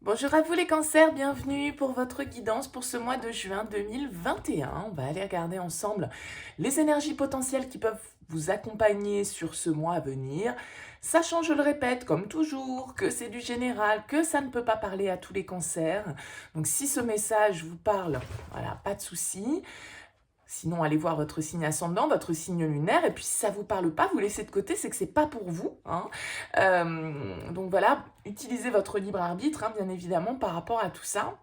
Bonjour à vous les cancers, bienvenue pour votre guidance pour ce mois de juin 2021. On va aller regarder ensemble les énergies potentielles qui peuvent vous accompagner sur ce mois à venir. Sachant, je le répète, comme toujours, que c'est du général, que ça ne peut pas parler à tous les cancers. Donc si ce message vous parle, voilà, pas de souci. Sinon, allez voir votre signe ascendant, votre signe lunaire, et puis si ça ne vous parle pas, vous laissez de côté, c'est que c'est pas pour vous, hein. Donc voilà, utilisez votre libre arbitre, hein, bien évidemment, par rapport à tout ça.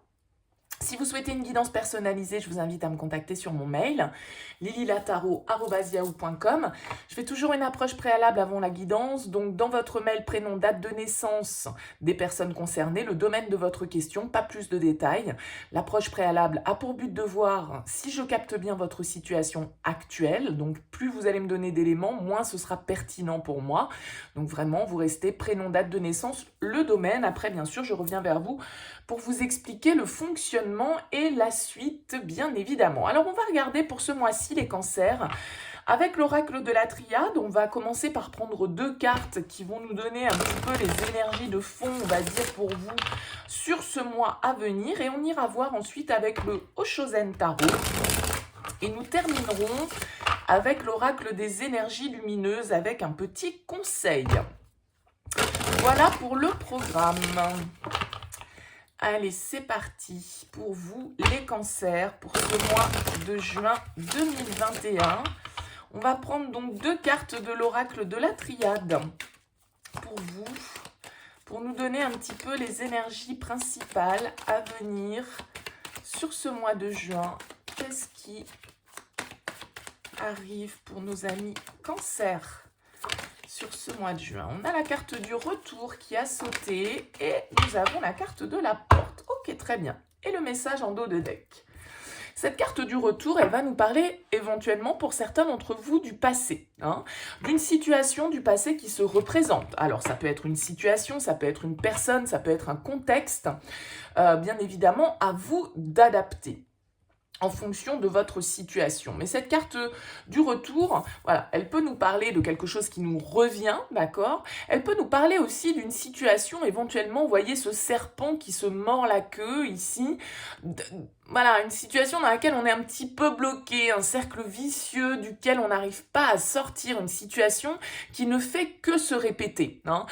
Si vous souhaitez une guidance personnalisée, je vous invite à me contacter sur mon mail, lililataro@yahoo.com. Je fais toujours une approche préalable avant la guidance, donc dans votre mail, prénom, date de naissance des personnes concernées, le domaine de votre question, pas plus de détails. L'approche préalable a pour but de voir si je capte bien votre situation actuelle, donc plus vous allez me donner d'éléments, moins ce sera pertinent pour moi. Donc vraiment, vous restez prénom, date de naissance, le domaine. Après, bien sûr, je reviens vers vous pour vous expliquer le fonctionnement et la suite, bien évidemment. Alors, on va regarder pour ce mois-ci les cancers. Avec l'oracle de la triade, on va commencer par prendre deux cartes qui vont nous donner un petit peu les énergies de fond, on va dire, pour vous sur ce mois à venir. Et on ira voir ensuite avec le Oshozen Tarot. Et nous terminerons avec l'oracle des énergies lumineuses avec un petit conseil. Voilà pour le programme. Allez, c'est parti pour vous, les cancers, pour ce mois de juin 2021. On va prendre donc deux cartes de l'oracle de la triade pour vous, pour nous donner un petit peu les énergies principales à venir sur ce mois de juin. Qu'est-ce qui arrive pour nos amis cancers sur ce mois de juin? On a la carte du retour qui a sauté et nous avons la carte de la porte. Ok, très bien. Et le message en dos de deck. Cette carte du retour, elle va nous parler éventuellement pour certains d'entre vous du passé, hein, d'une situation du passé qui se représente. Alors ça peut être une situation, ça peut être une personne, ça peut être un contexte. Bien évidemment, à vous d'adapter en fonction de votre situation. Mais cette carte du retour, voilà, elle peut nous parler de quelque chose qui nous revient, d'accord? Elle peut nous parler aussi d'une situation, éventuellement, vous voyez ce serpent qui se mord la queue ici, voilà, une situation dans laquelle on est un petit peu bloqué, un cercle vicieux duquel on n'arrive pas à sortir, une situation qui ne fait que se répéter, hein.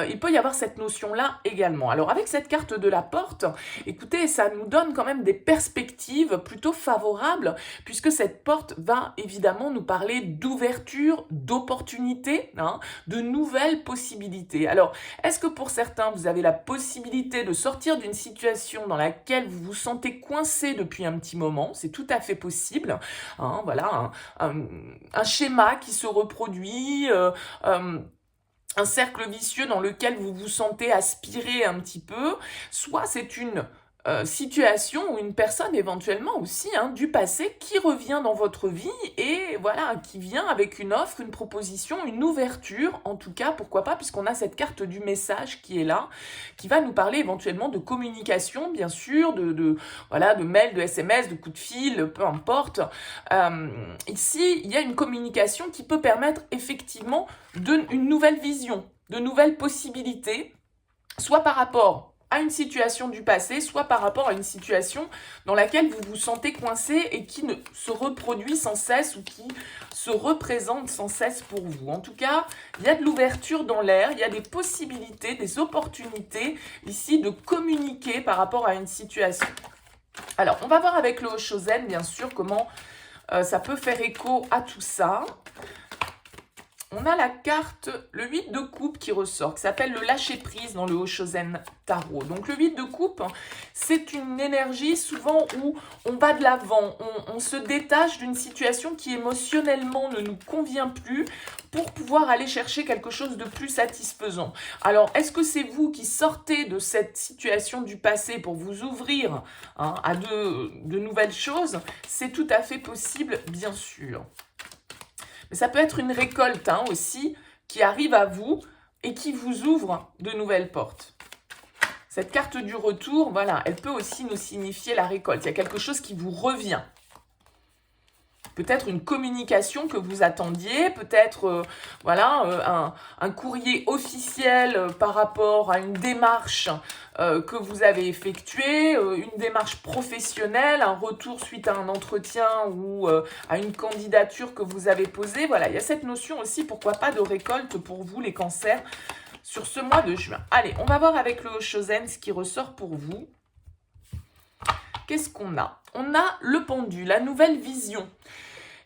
Il peut y avoir cette notion-là également. Alors avec cette carte de la porte, écoutez, ça nous donne quand même des perspectives plutôt favorables, puisque cette porte va évidemment nous parler d'ouverture, d'opportunités, hein, de nouvelles possibilités. Alors, est-ce que pour certains, vous avez la possibilité de sortir d'une situation dans laquelle vous vous sentez coincé depuis un petit moment? C'est tout à fait possible, hein, voilà, un schéma qui se reproduit, un cercle vicieux dans lequel vous vous sentez aspirer un petit peu, soit c'est une situation ou une personne éventuellement aussi, hein, du passé qui revient dans votre vie et voilà, qui vient avec une offre, une proposition, une ouverture, en tout cas, pourquoi pas, puisqu'on a cette carte du message qui est là, qui va nous parler éventuellement de communication, bien sûr, voilà, de mail, de SMS, de coups de fil, peu importe. Ici, il y a une communication qui peut permettre effectivement une nouvelle vision, de nouvelles possibilités, soit par rapport à une situation du passé, soit par rapport à une situation dans laquelle vous vous sentez coincé et qui ne se reproduit sans cesse ou qui se représente sans cesse pour vous. En tout cas, il y a de l'ouverture dans l'air, il y a des possibilités, des opportunités ici de communiquer par rapport à une situation. Alors, on va voir avec le Oshozen, bien sûr, comment ça peut faire écho à tout ça. On a la carte, le 8 de coupe qui ressort, qui s'appelle le lâcher-prise dans le Oshozen Tarot. Donc le 8 de coupe, c'est une énergie souvent où on va de l'avant, on se détache d'une situation qui émotionnellement ne nous convient plus pour pouvoir aller chercher quelque chose de plus satisfaisant. Alors, est-ce que c'est vous qui sortez de cette situation du passé pour vous ouvrir, hein, à de nouvelles choses? C'est tout à fait possible, bien sûr. Mais ça peut être une récolte, hein, aussi qui arrive à vous et qui vous ouvre de nouvelles portes. Cette carte du retour, voilà, elle peut aussi nous signifier la récolte. Il y a quelque chose qui vous revient. peut-être une communication que vous attendiez, peut-être voilà, un courrier officiel par rapport à une démarche que vous avez effectuée, une démarche professionnelle, un retour suite à un entretien ou à une candidature que vous avez posée. Voilà, il y a cette notion aussi, pourquoi pas, de récolte pour vous les cancers sur ce mois de juin. Allez, on va voir avec le Oshozen ce qui ressort pour vous. Qu'est-ce qu'on a? On a le pendu, la nouvelle vision.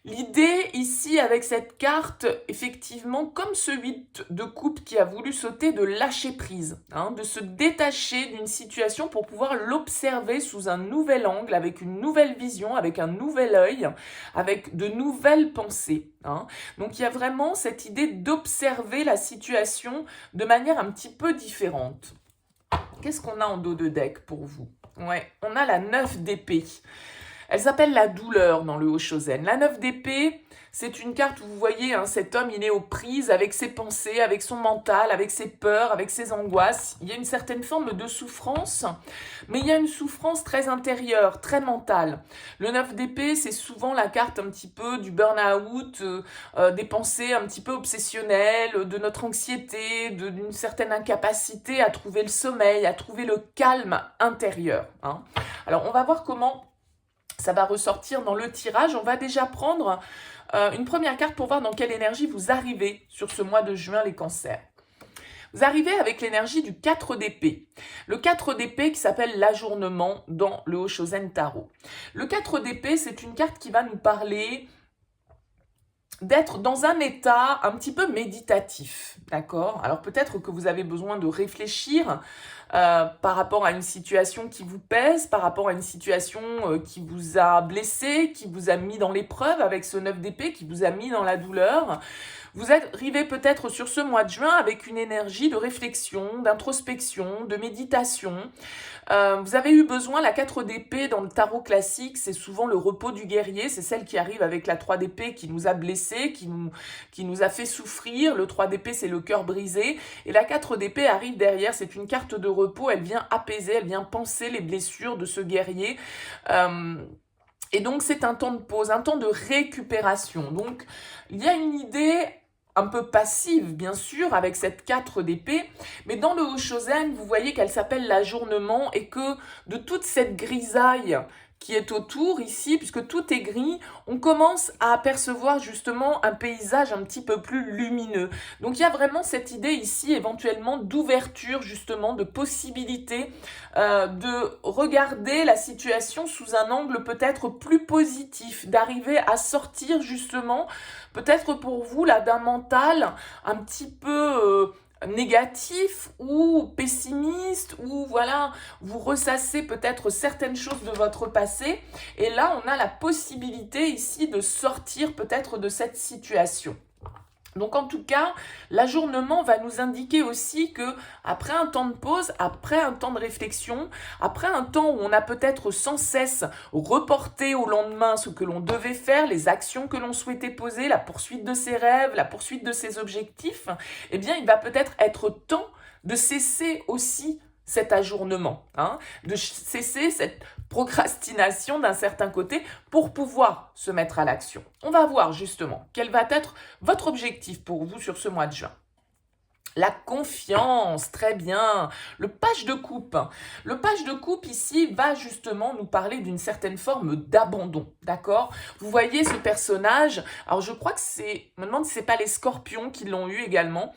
L'idée ici avec cette carte, effectivement, comme ce 8 de coupe qui a voulu sauter, de lâcher prise, hein, de se détacher d'une situation pour pouvoir l'observer sous un nouvel angle, avec une nouvelle vision, avec un nouvel œil, avec de nouvelles pensées. Hein. Donc il y a vraiment cette idée d'observer la situation de manière un petit peu différente. Qu'est-ce qu'on a en dos de deck pour vous? Ouais, on a la 9 d'épée. Elle s'appelle la douleur dans le Oshozen. La 9 d'épée, c'est une carte où vous voyez, hein, cet homme, il est aux prises avec ses pensées, avec son mental, avec ses peurs, avec ses angoisses. Il y a une certaine forme de souffrance, mais il y a une souffrance très intérieure, très mentale. Le 9 d'épée, c'est souvent la carte un petit peu du burn-out, des pensées un petit peu obsessionnelles, de notre anxiété, d'une certaine incapacité à trouver le sommeil, à trouver le calme intérieur. Hein. Alors, on va voir comment ça va ressortir dans le tirage. On va déjà prendre une première carte pour voir dans quelle énergie vous arrivez sur ce mois de juin, les cancers. Vous arrivez avec l'énergie du 4 d'épée. Le 4 d'épée qui s'appelle l'ajournement dans le Oshozen Tarot. Le 4 d'épée, c'est une carte qui va nous parler d'être dans un état un petit peu méditatif, d'accord? Alors peut-être que vous avez besoin de réfléchir par rapport à une situation qui vous pèse, par rapport à une situation qui vous a blessé, qui vous a mis dans l'épreuve avec ce 9 d'épée, qui vous a mis dans la douleur. Vous arrivez peut-être sur ce mois de juin avec une énergie de réflexion, d'introspection, de méditation. Vous avez eu besoin, la 4 d'épée dans le tarot classique, c'est souvent le repos du guerrier, c'est celle qui arrive avec la 3 d'épée qui nous a blessés, qui nous a fait souffrir. Le 3 d'épée, c'est le cœur brisé. Et la 4 d'épée arrive derrière, c'est une carte de repos, elle vient apaiser, elle vient panser les blessures de ce guerrier. Et donc, c'est un temps de pause, un temps de récupération. Donc, il y a une idée un peu passive, bien sûr, avec cette 4 d'épée, mais dans le Oshozen, vous voyez qu'elle s'appelle l'ajournement et que de toute cette grisaille qui est autour ici, puisque tout est gris, on commence à apercevoir justement un paysage un petit peu plus lumineux. Donc il y a vraiment cette idée ici éventuellement d'ouverture justement, de possibilité de regarder la situation sous un angle peut-être plus positif, d'arriver à sortir justement, peut-être pour vous là d'un mental un petit peu négatif ou pessimiste, ou voilà, vous ressassez peut-être certaines choses de votre passé, et là on a la possibilité ici de sortir peut-être de cette situation. Donc en tout cas, l'ajournement va nous indiquer aussi que après un temps de pause, après un temps de réflexion, après un temps où on a peut-être sans cesse reporté au lendemain ce que l'on devait faire, les actions que l'on souhaitait poser, la poursuite de ses rêves, la poursuite de ses objectifs, eh bien il va peut-être être temps de cesser aussi cet ajournement, hein, de cesser cette procrastination d'un certain côté pour pouvoir se mettre à l'action. On va voir justement quel va être votre objectif pour vous sur ce mois de juin. La confiance, très bien. Le page de coupe. Le page de coupe ici va justement nous parler d'une certaine forme d'abandon, d'accord? Vous voyez ce personnage, alors je crois que c'est, je me demande si c'est pas les scorpions qui l'ont eu également.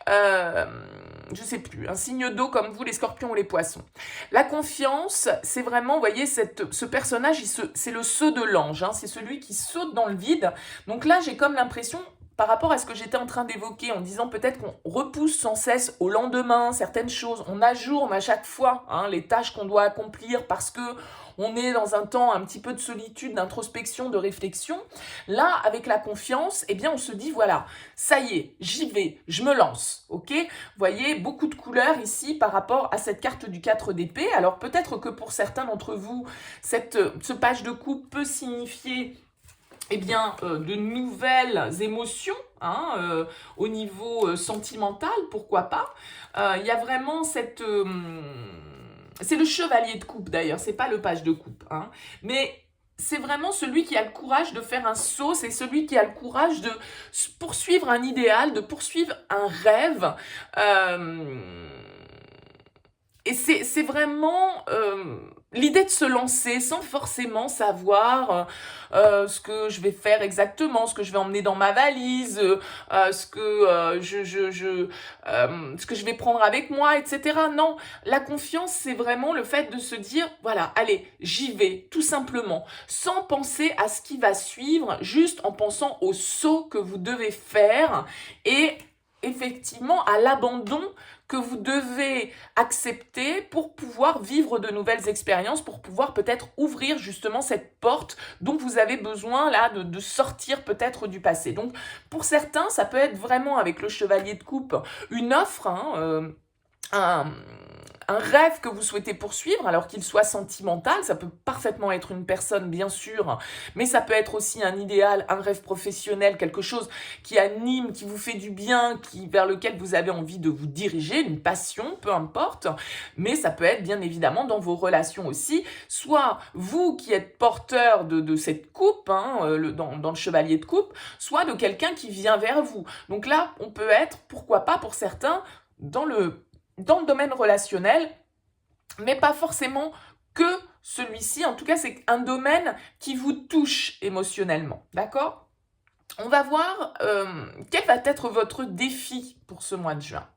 Je sais plus, un signe d'eau comme vous, les scorpions ou les poissons. La confiance, c'est vraiment, vous voyez, ce personnage, c'est le saut de l'ange, hein, c'est celui qui saute dans le vide. Donc là, j'ai comme l'impression, par rapport à ce que j'étais en train d'évoquer, en disant peut-être qu'on repousse sans cesse au lendemain certaines choses, on ajourne à chaque fois hein, les tâches qu'on doit accomplir parce que on est dans un temps un petit peu de solitude, d'introspection, de réflexion. Là, avec la confiance, eh bien, on se dit, voilà, ça y est, j'y vais, je me lance, ok? Vous voyez, beaucoup de couleurs ici par rapport à cette carte du 4 d'épée. Alors, peut-être que pour certains d'entre vous, ce page de coupe peut signifier eh bien, de nouvelles émotions hein, au niveau sentimental, pourquoi pas. Il y a vraiment cette... c'est le chevalier de coupe d'ailleurs, c'est pas le page de coupe. Hein, mais c'est vraiment celui qui a le courage de faire un saut, c'est celui qui a le courage de poursuivre un idéal, de poursuivre un rêve. Et c'est vraiment l'idée de se lancer sans forcément savoir ce que je vais faire exactement, ce que je vais emmener dans ma valise, ce que ce que je vais prendre avec moi, etc. Non, la confiance, c'est vraiment le fait de se dire, voilà, allez, j'y vais, tout simplement, sans penser à ce qui va suivre, juste en pensant au saut que vous devez faire et effectivement à l'abandon que vous devez accepter pour pouvoir vivre de nouvelles expériences, pour pouvoir peut-être ouvrir justement cette porte dont vous avez besoin là de sortir peut-être du passé. Donc pour certains, ça peut être vraiment avec le chevalier de coupe une offre, un rêve que vous souhaitez poursuivre, alors qu'il soit sentimental, ça peut parfaitement être une personne bien sûr, mais ça peut être aussi un idéal, un rêve professionnel, quelque chose qui anime, qui vous fait du bien, vers lequel vous avez envie de vous diriger, une passion, peu importe, mais ça peut être bien évidemment dans vos relations aussi, soit vous qui êtes porteur de cette coupe, dans le chevalier de coupe, soit de quelqu'un qui vient vers vous. Donc là, on peut être, pourquoi pas pour certains, dans le domaine relationnel, mais pas forcément que celui-ci. En tout cas, c'est un domaine qui vous touche émotionnellement, d'accord? On va voir quel va être votre défi pour ce mois de juin.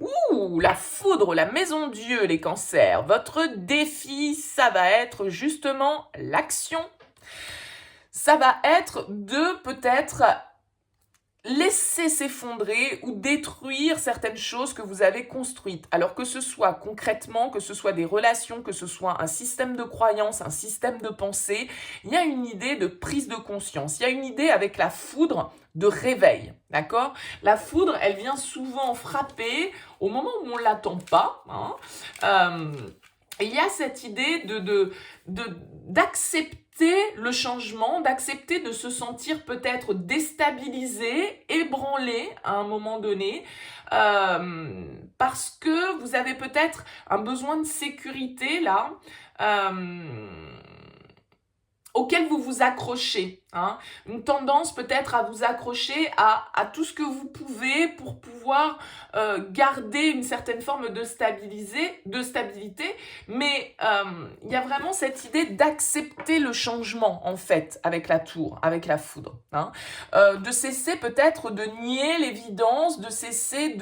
Ouh, la foudre, la maison Dieu, les cancers. Votre défi, ça va être justement l'action. Ça va être de peut-être laisser s'effondrer ou détruire certaines choses que vous avez construites. Alors que ce soit concrètement, que ce soit des relations, que ce soit un système de croyance, un système de pensée, il y a une idée de prise de conscience. Il y a une idée avec la foudre de réveil, d'accord? La foudre, elle vient souvent frapper au moment où on ne l'attend pas. Il y a cette idée d'accepter le changement, d'accepter de se sentir peut-être déstabilisé, ébranlé à un moment donné, parce que vous avez peut-être un besoin de sécurité là, auquel vous vous accrochez, une tendance peut-être à vous accrocher à tout ce que vous pouvez pour pouvoir garder une certaine forme de stabilité, mais il y a vraiment cette idée d'accepter le changement en fait avec la tour, avec la foudre, de cesser peut-être de nier l'évidence, de cesser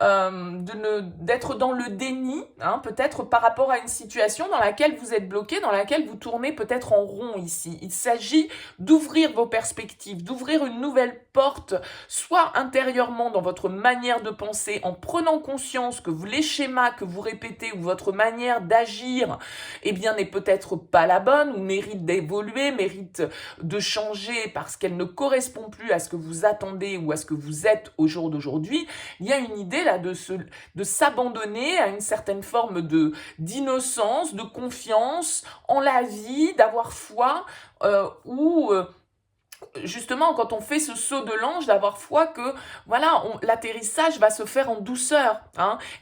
d'être dans le déni, peut-être par rapport à une situation dans laquelle vous êtes bloqué, dans laquelle vous tournez peut-être en rond ici. Il s'agit d'ouvrir vos perspectives, d'ouvrir une nouvelle porte, soit intérieurement dans votre manière de penser, en prenant conscience que les schémas que vous répétez ou votre manière d'agir, n'est peut-être pas la bonne ou mérite d'évoluer, mérite de changer parce qu'elle ne correspond plus à ce que vous attendez ou à ce que vous êtes au jour d'aujourd'hui. Il y a une idée là de s'abandonner à une certaine forme d'innocence, de confiance en la vie, d'avoir foi, justement, quand on fait ce saut de l'ange, d'avoir foi que l'atterrissage va se faire en douceur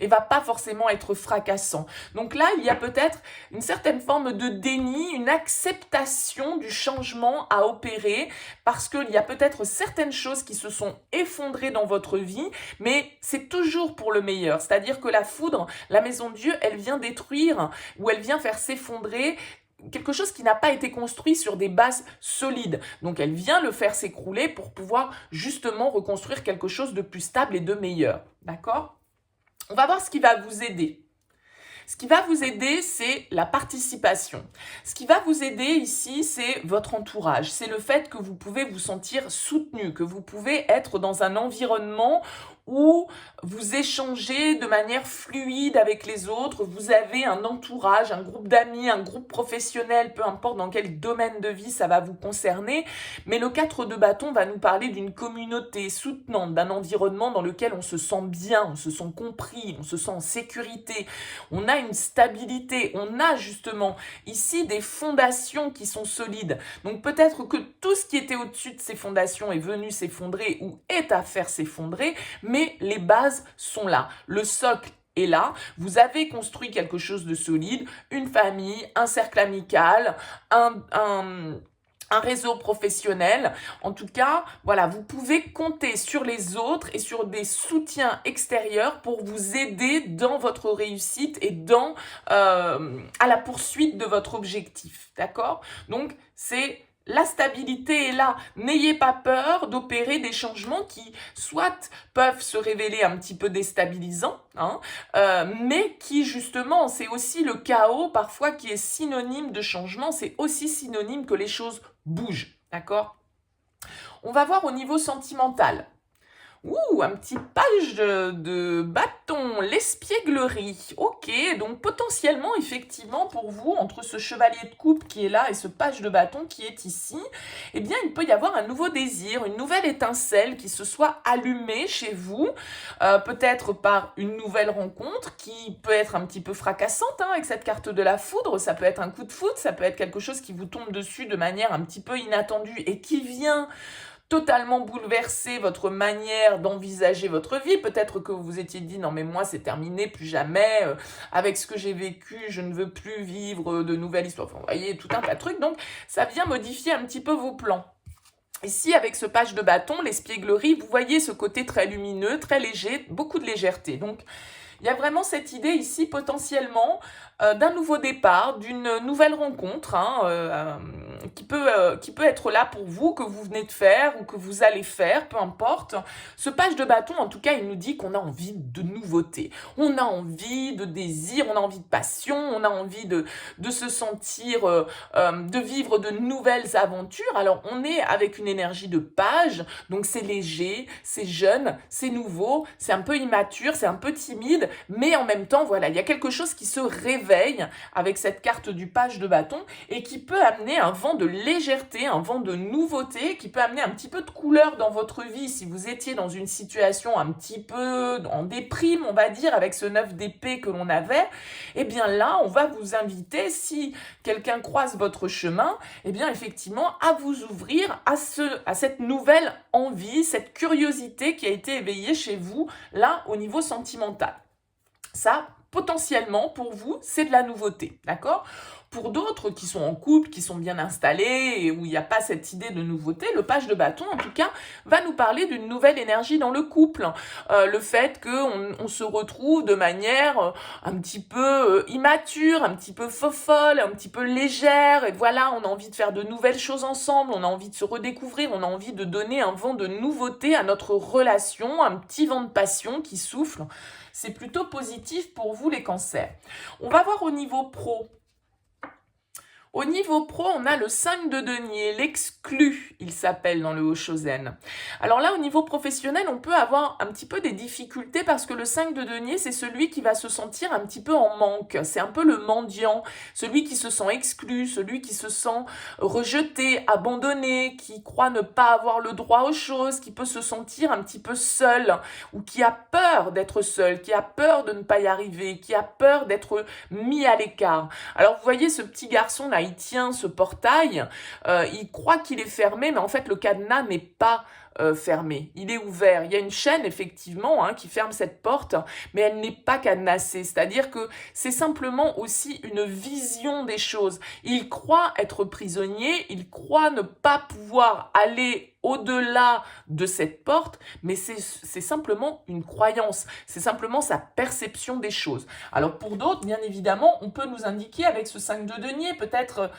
et va pas forcément être fracassant. Donc là, il y a peut-être une certaine forme de déni, une acceptation du changement à opérer parce qu'il y a peut-être certaines choses qui se sont effondrées dans votre vie, mais c'est toujours pour le meilleur. C'est-à-dire que la foudre, la maison de Dieu, elle vient détruire ou elle vient faire s'effondrer quelque chose qui n'a pas été construit sur des bases solides. Donc elle vient le faire s'écrouler pour pouvoir justement reconstruire quelque chose de plus stable et de meilleur. D'accord ? On va voir ce qui va vous aider. Ce qui va vous aider, c'est la participation. Ce qui va vous aider ici, c'est votre entourage. C'est le fait que vous pouvez vous sentir soutenu, que vous pouvez être dans un environnement où vous échangez de manière fluide avec les autres, vous avez un entourage, un groupe d'amis, un groupe professionnel, peu importe dans quel domaine de vie ça va vous concerner, mais le 4 de bâton va nous parler d'une communauté soutenante, d'un environnement dans lequel on se sent bien, on se sent compris, on se sent en sécurité, on a une stabilité, on a justement ici des fondations qui sont solides. Donc peut-être que tout ce qui était au-dessus de ces fondations est venu s'effondrer ou est à faire s'effondrer, mais les bases sont là. Le socle est là, vous avez construit quelque chose de solide, une famille, un cercle amical, un réseau professionnel. En tout cas, voilà, vous pouvez compter sur les autres et sur des soutiens extérieurs pour vous aider dans votre réussite et à la poursuite de votre objectif. D'accord? Donc, la stabilité est là. N'ayez pas peur d'opérer des changements qui, soit peuvent se révéler un petit peu déstabilisants, hein, mais qui, justement, c'est aussi le chaos, parfois, qui est synonyme de changement. C'est aussi synonyme que les choses bougent. D'accord? On va voir au niveau sentimental. Un petit page de bâton, l'espièglerie. Ok, donc potentiellement, effectivement, pour vous, entre ce chevalier de coupe qui est là et ce page de bâton qui est ici, eh bien, il peut y avoir un nouveau désir, une nouvelle étincelle qui se soit allumée chez vous, peut-être par une nouvelle rencontre qui peut être un petit peu fracassante, hein, avec cette carte de la foudre. Ça peut être un coup de foudre, ça peut être quelque chose qui vous tombe dessus de manière un petit peu inattendue et qui vient totalement bouleverser votre manière d'envisager votre vie. Peut-être que vous vous étiez dit, non mais moi c'est terminé, plus jamais, avec ce que j'ai vécu, je ne veux plus vivre de nouvelles histoires. Enfin, vous voyez, tout un tas de trucs. Donc, ça vient modifier un petit peu vos plans. Ici, avec ce page de bâton, l'espièglerie, vous voyez ce côté très lumineux, très léger, beaucoup de légèreté. Donc, il y a vraiment cette idée ici potentiellement d'un nouveau départ, d'une nouvelle rencontre, hein, qui peut être là pour vous, que vous venez de faire ou que vous allez faire, peu importe. Ce page de bâton, en tout cas, il nous dit qu'on a envie de nouveauté, on a envie de désir, on a envie de passion, on a envie de se sentir, de vivre de nouvelles aventures. Alors, on est avec une énergie de page, donc c'est léger, c'est jeune, c'est nouveau, c'est un peu immature, c'est un peu timide, mais en même temps, voilà, il y a quelque chose qui se réveille avec cette carte du page de bâton et qui peut amener un vent de légèreté, un vent de nouveauté, qui peut amener un petit peu de couleur dans votre vie si vous étiez dans une situation un petit peu en déprime, on va dire, avec ce 9 d'épée que l'on avait. Eh bien là, on va vous inviter, si quelqu'un croise votre chemin, eh bien effectivement, à vous ouvrir à cette nouvelle envie, cette curiosité qui a été éveillée chez vous, là, au niveau sentimental. Ça, potentiellement, pour vous, c'est de la nouveauté, d'accord? Pour d'autres qui sont en couple, qui sont bien installés et où il n'y a pas cette idée de nouveauté, le page de bâton, en tout cas, va nous parler d'une nouvelle énergie dans le couple. Le fait qu'on se retrouve de manière un petit peu immature, un petit peu fofolle, un petit peu légère. Et voilà, on a envie de faire de nouvelles choses ensemble, on a envie de se redécouvrir, on a envie de donner un vent de nouveauté à notre relation, un petit vent de passion qui souffle. C'est plutôt positif pour vous les cancers. On va voir au niveau pro. Au niveau pro, on a le 5 de denier, l'exclu, il s'appelle dans le Hoshozen. Alors là, au niveau professionnel, on peut avoir un petit peu des difficultés parce que le 5 de denier, c'est celui qui va se sentir un petit peu en manque. C'est un peu le mendiant, celui qui se sent exclu, celui qui se sent rejeté, abandonné, qui croit ne pas avoir le droit aux choses, qui peut se sentir un petit peu seul ou qui a peur d'être seul, qui a peur de ne pas y arriver, qui a peur d'être mis à l'écart. Alors vous voyez ce petit garçon là, il tient ce portail, il croit qu'il est fermé, mais en fait le cadenas n'est pas fermé, il est ouvert. Il y a une chaîne effectivement qui ferme cette porte, mais elle n'est pas cadenassée, c'est-à-dire que c'est simplement aussi une vision des choses. Il croit être prisonnier, il croit ne pas pouvoir aller au-delà de cette porte, mais c'est simplement une croyance, c'est simplement sa perception des choses. Alors pour d'autres, bien évidemment, on peut nous indiquer avec ce 5 de denier peut-être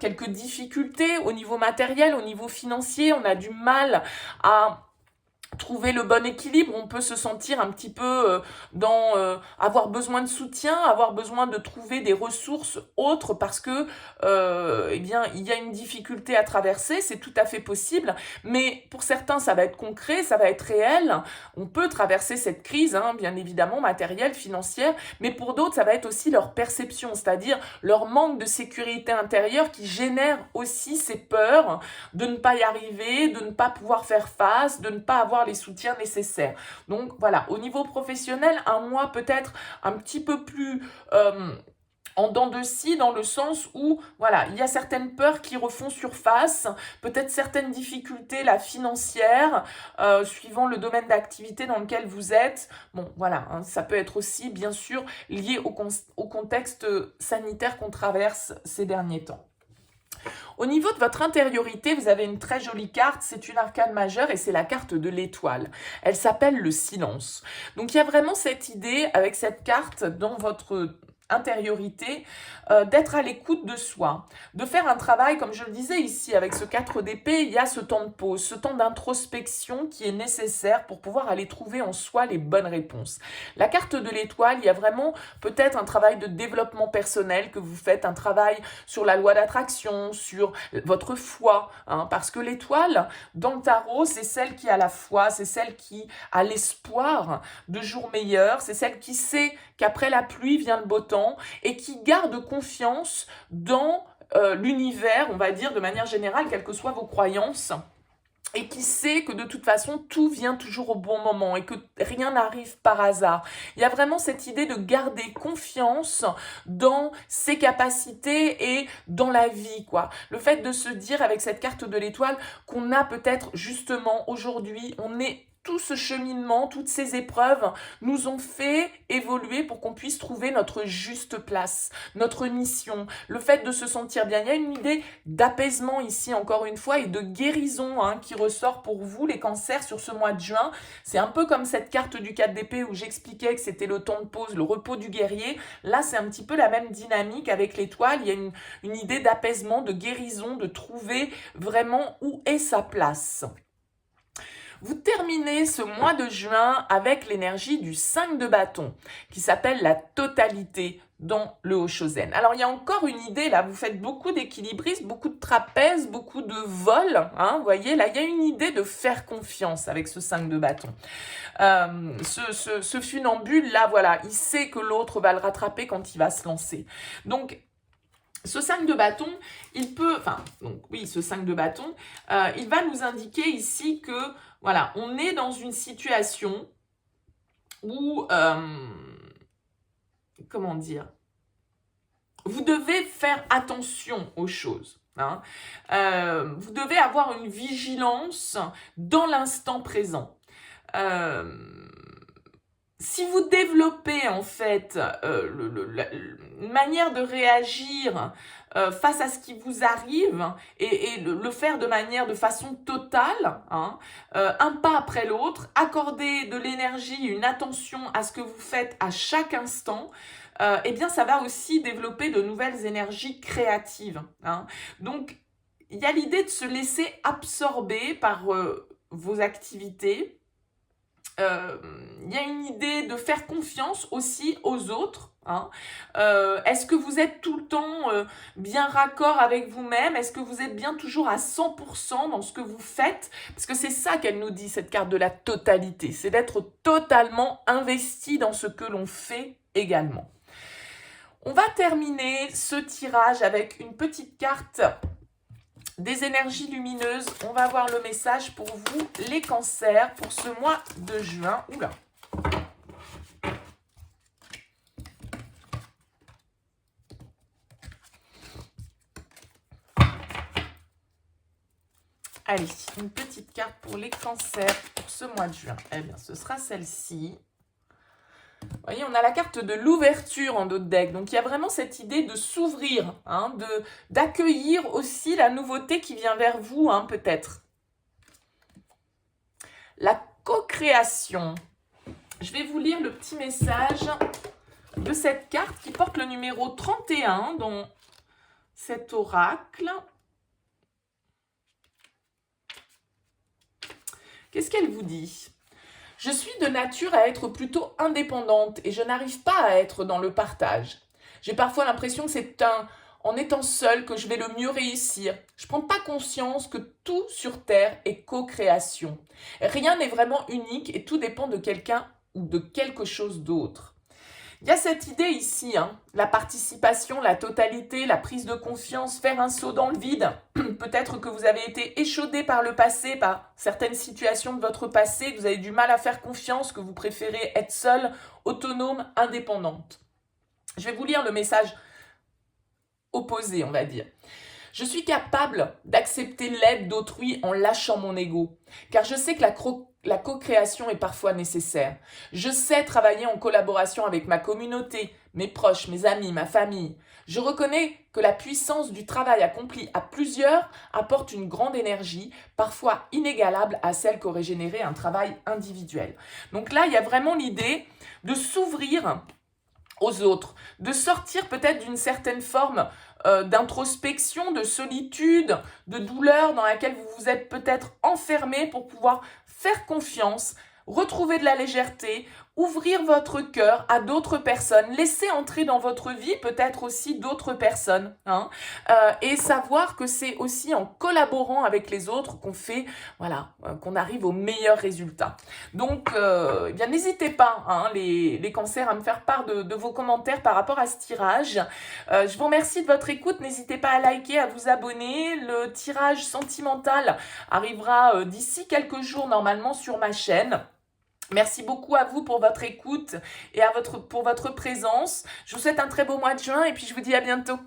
quelques difficultés au niveau matériel, au niveau financier, on a du mal à trouver le bon équilibre, on peut se sentir un petit peu avoir besoin de soutien, avoir besoin de trouver des ressources autres parce que eh bien il y a une difficulté à traverser, c'est tout à fait possible, mais pour certains ça va être concret, ça va être réel, on peut traverser cette crise, bien évidemment matérielle, financière, mais pour d'autres ça va être aussi leur perception, c'est-à-dire leur manque de sécurité intérieure qui génère aussi ces peurs de ne pas y arriver, de ne pas pouvoir faire face, de ne pas avoir les soutiens nécessaires. Donc voilà, au niveau professionnel, un mois peut-être un petit peu plus en dents de scie, dans le sens où, voilà, il y a certaines peurs qui refont surface, peut-être certaines difficultés, la financière, suivant le domaine d'activité dans lequel vous êtes. Bon, voilà, hein, ça peut être aussi, bien sûr, lié au contexte sanitaire qu'on traverse ces derniers temps. Au niveau de votre intériorité, vous avez une très jolie carte, c'est une arcane majeure et c'est la carte de l'étoile. Elle s'appelle le silence. Donc il y a vraiment cette idée avec cette carte dans votre intériorité, d'être à l'écoute de soi, de faire un travail, comme je le disais ici, avec ce 4 d'épée, il y a ce temps de pause, ce temps d'introspection qui est nécessaire pour pouvoir aller trouver en soi les bonnes réponses. La carte de l'étoile, il y a vraiment peut-être un travail de développement personnel que vous faites, un travail sur la loi d'attraction, sur votre foi, hein, parce que l'étoile, dans le tarot, c'est celle qui a la foi, c'est celle qui a l'espoir de jours meilleurs, c'est celle qui sait qu'après la pluie vient le beau temps et qui garde confiance dans l'univers, on va dire de manière générale, quelles que soient vos croyances, et qui sait que de toute façon, tout vient toujours au bon moment et que rien n'arrive par hasard. Il y a vraiment cette idée de garder confiance dans ses capacités et dans la vie, quoi. Le fait de se dire avec cette carte de l'étoile qu'on a peut-être justement aujourd'hui, on est tout ce cheminement, toutes ces épreuves nous ont fait évoluer pour qu'on puisse trouver notre juste place, notre mission, le fait de se sentir bien. Il y a une idée d'apaisement ici, encore une fois, et de guérison hein, qui ressort pour vous, les cancers, sur ce mois de juin. C'est un peu comme cette carte du 4 d'épée où j'expliquais que c'était le temps de pause, le repos du guerrier. Là, c'est un petit peu la même dynamique avec l'étoile. Il y a une idée d'apaisement, de guérison, de trouver vraiment où est sa place. Vous terminez ce mois de juin avec l'énergie du 5 de bâton, qui s'appelle la totalité dans le Hoshozen. Alors, il y a encore une idée, là, vous faites beaucoup d'équilibrisme, beaucoup de trapèze, beaucoup de vol, hein, vous voyez, là, il y a une idée de faire confiance avec ce 5 de bâton. Ce funambule, là, voilà, il sait que l'autre va le rattraper quand il va se lancer. Donc, ce 5 de bâton, il peut, enfin, donc oui, ce 5 de bâton, il va nous indiquer ici que, voilà, on est dans une situation où, comment dire, vous devez faire attention aux choses. Hein. Vous devez avoir une vigilance dans l'instant présent. Si vous développez en fait une manière de réagir face à ce qui vous arrive et le faire de façon totale, hein, un pas après l'autre, accorder de l'énergie, une attention à ce que vous faites à chaque instant, eh bien ça va aussi développer de nouvelles énergies créatives. Hein. Donc il y a l'idée de se laisser absorber par vos activités. Il y a une idée de faire confiance aussi aux autres. Hein. Est-ce que vous êtes tout le temps bien raccord avec vous-même? Est-ce que vous êtes bien toujours à 100% dans ce que vous faites? Parce que c'est ça qu'elle nous dit, cette carte de la totalité. C'est d'être totalement investi dans ce que l'on fait également. On va terminer ce tirage avec une petite carte des énergies lumineuses. On va voir le message pour vous, les cancers, pour ce mois de juin. Oula. Allez, une petite carte pour les cancers pour ce mois de juin. Eh bien, ce sera celle-ci. Vous voyez, on a la carte de l'ouverture en dos de deck. Donc, il y a vraiment cette idée de s'ouvrir, hein, d'accueillir aussi la nouveauté qui vient vers vous, hein, peut-être. La co-création. Je vais vous lire le petit message de cette carte qui porte le numéro 31 dans cet oracle. Qu'est-ce qu'elle vous dit ? Je suis de nature à être plutôt indépendante et je n'arrive pas à être dans le partage. J'ai parfois l'impression que c'est en étant seule que je vais le mieux réussir. Je ne prends pas conscience que tout sur Terre est co-création. Rien n'est vraiment unique et tout dépend de quelqu'un ou de quelque chose d'autre. Il y a cette idée ici, hein, la participation, la totalité, la prise de confiance, faire un saut dans le vide. Peut-être que vous avez été échaudé par le passé, par certaines situations de votre passé, que vous avez du mal à faire confiance, que vous préférez être seule, autonome, indépendante. Je vais vous lire le message opposé, on va dire. Je suis capable d'accepter l'aide d'autrui en lâchant mon ego, car je sais que la co-création est parfois nécessaire. Je sais travailler en collaboration avec ma communauté, mes proches, mes amis, ma famille. Je reconnais que la puissance du travail accompli à plusieurs apporte une grande énergie, parfois inégalable à celle qu'aurait généré un travail individuel. Donc là, il y a vraiment l'idée de s'ouvrir aux autres, de sortir peut-être d'une certaine forme d'introspection, de solitude, de douleur dans laquelle vous vous êtes peut-être enfermé pour pouvoir faire confiance, retrouver de la légèreté, ouvrir votre cœur à d'autres personnes, laisser entrer dans votre vie peut-être aussi d'autres personnes, et savoir que c'est aussi en collaborant avec les autres qu'on fait, voilà, qu'on arrive aux meilleurs résultats. Donc, eh bien, n'hésitez pas, les cancers, à me faire part de vos commentaires par rapport à ce tirage. Je vous remercie de votre écoute. N'hésitez pas à liker, à vous abonner. Le tirage sentimental arrivera d'ici quelques jours normalement sur ma chaîne. Merci beaucoup à vous pour votre écoute et pour votre présence. Je vous souhaite un très beau mois de juin et puis je vous dis à bientôt.